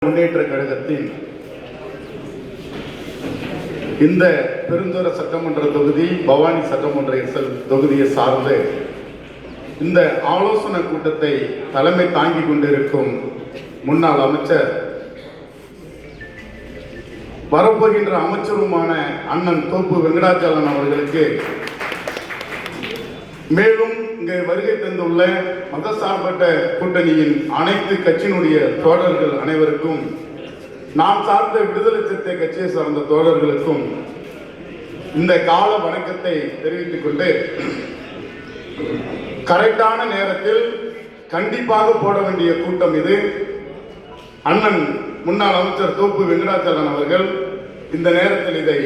முன்னேற்ற கழகத்தின் இந்த பெருந்துறை சட்டமன்ற தொகுதி பவானி சட்டமன்ற தொகுதியை சார்ந்து இந்த ஆலோசனை கூட்டத்தை தலைமை தாங்கிக் கொண்டிருக்கும் முன்னாள் அமைச்சர் வரப்போகின்ற அமைச்சருமான அண்ணன் தோப்பு வெங்கடாச்சலம் அவர்களுக்கு, மேலும் இங்கே வருகை தந்துள்ள மதசார்பற்ற கூட்டணியின் அனைத்து கட்சியினுடைய தோழர்கள் அனைவருக்கும், நாம் சார்ந்த விடுதலை சிறுத்தை கட்சியை சார்ந்த தோழர்களுக்கும் இந்த கால வணக்கத்தை தெரிவித்துக் கொண்டு, கரெக்டான நேரத்தில் கண்டிப்பாக போட வேண்டிய கூட்டம் இது. அண்ணன் முன்னாள் அமைச்சர் தோப்பு வெங்கடாச்சலம் அவர்கள் இந்த நேரத்தில் இதை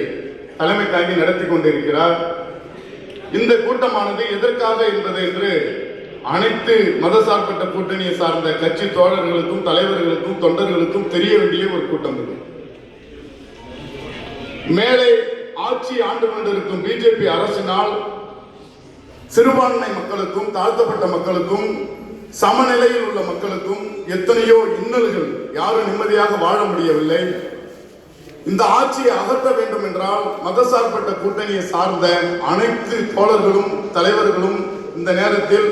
தலைமை தாங்கி நடத்தி கொண்டிருக்கிறார். இந்த கூட்டமானது எதற்காக என்பது என்று அனைத்து மதசார்பற்ற கூட்டணியை சார்ந்த கட்சி தோழர்களுக்கும் தலைவர்களுக்கும் தொண்டர்களுக்கும் தெரிய வேண்டிய ஒரு கூட்டம் இது. மேலே ஆட்சி ஆண்டு கொண்டிருக்கும் பிஜேபி அரசினால் சிறுபான்மை மக்களுக்கும் தாழ்த்தப்பட்ட மக்களுக்கும் சமநிலையில் உள்ள மக்களுக்கும் எத்தனையோ இன்னல்கள், யாரும் நிம்மதியாக வாழ முடியவில்லை. இந்த ஆட்சியை அகற்ற வேண்டும் என்றால் மதசார்பற்ற கூட்டணியை சார்ந்த அனைத்து தோழர்களும் தலைவர்களும் இந்த நேரத்தில்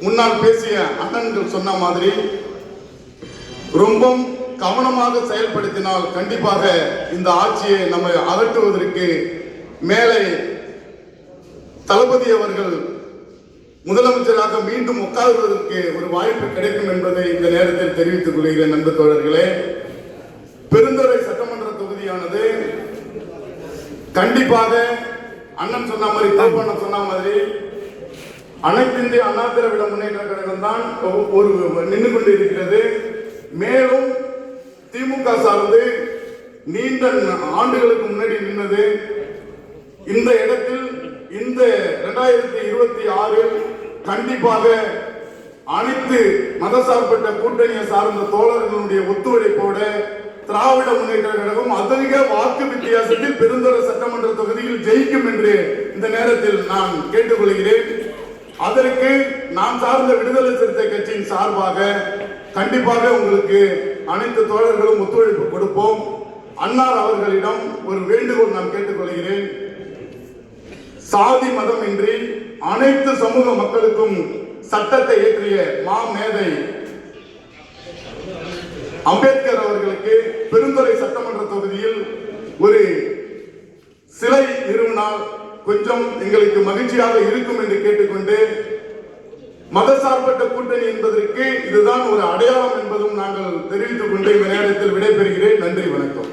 முன்னால் பேசிய அண்ணன்கள் சொன்ன மாதிரி ரொம்ப கவனமாக செயல்படுத்தினால் கண்டிப்பாக இந்த ஆட்சியை நம்ம அகற்றுவதற்கு மேலே தளபதி அவர்கள் முதலமைச்சராக மீண்டும் உட்காருவதற்கு ஒரு வாய்ப்பு கிடைக்கும் என்பதை இந்த நேரத்தில் தெரிவித்துக் கொள்கிறேன். நண்பர் தோழர்களே, பெருந்துறை சட்டமன்ற தொகுதியானது கண்டிப்பாக அண்ணன் சொன்ன மாதிரி, தோப்பண்ணன் சொன்ன மாதிரி அனைத்து இந்திய அண்ணா திராவிட முன்னேற்ற கழகம் தான் ஒரு நின்று கொண்டு இருக்கிறது. மேலும் திமுக சார்ந்து நீண்ட ஆண்டுகளுக்கு முன்னாடி நின்றது. இந்த இடத்தில் இந்த 2026 கண்டிப்பாக அனைத்து மதசார்பற்ற கூட்டணியை சார்ந்த தோழர்களுடைய ஒத்துழைப்போட திராவிட முன்னேற்ற கழகம் அதிக வாக்கு வித்தியாசத்தில் பெருந்துறை சட்டமன்ற தொகுதியில் ஜெயிக்கும் என்று இந்த நேரத்தில் நான் கேட்டுக்கொள்கிறேன். அதற்கு நாம் சார்ந்த விடுதலை சிறுத்தை கட்சியின் சார்பாக கண்டிப்பாக உங்களுக்கு அனைத்து தோழர்களும் ஒத்துழைப்பு கொடுப்போம். அன்னார் அவர்களிடம் ஒரு வேண்டுகோள் நான் கேட்டுக்கொள்கிறேன். சாதி மதம் இன்றி அனைத்து சமூக மக்களுக்கும் சட்டத்தை இயற்றிய மாமேதை அம்பேத்கர் அவர்களுக்கு பெருந்துறை சட்டமன்ற தொகுதியில் ஒரு சிலை நிறுவனால் கொஞ்சம் எங்களுக்கு மகிழ்ச்சியாக இருக்கும் என்று கேட்டுக்கொண்டு, மதசார்பற்ற கூட்டணி என்பதற்கு இதுதான் ஒரு அடையாளம் என்பதும் நாங்கள் தெரிவித்துக் கொண்டு இந்த நேரத்தில் விடைபெறுகிறேன். நன்றி, வணக்கம்.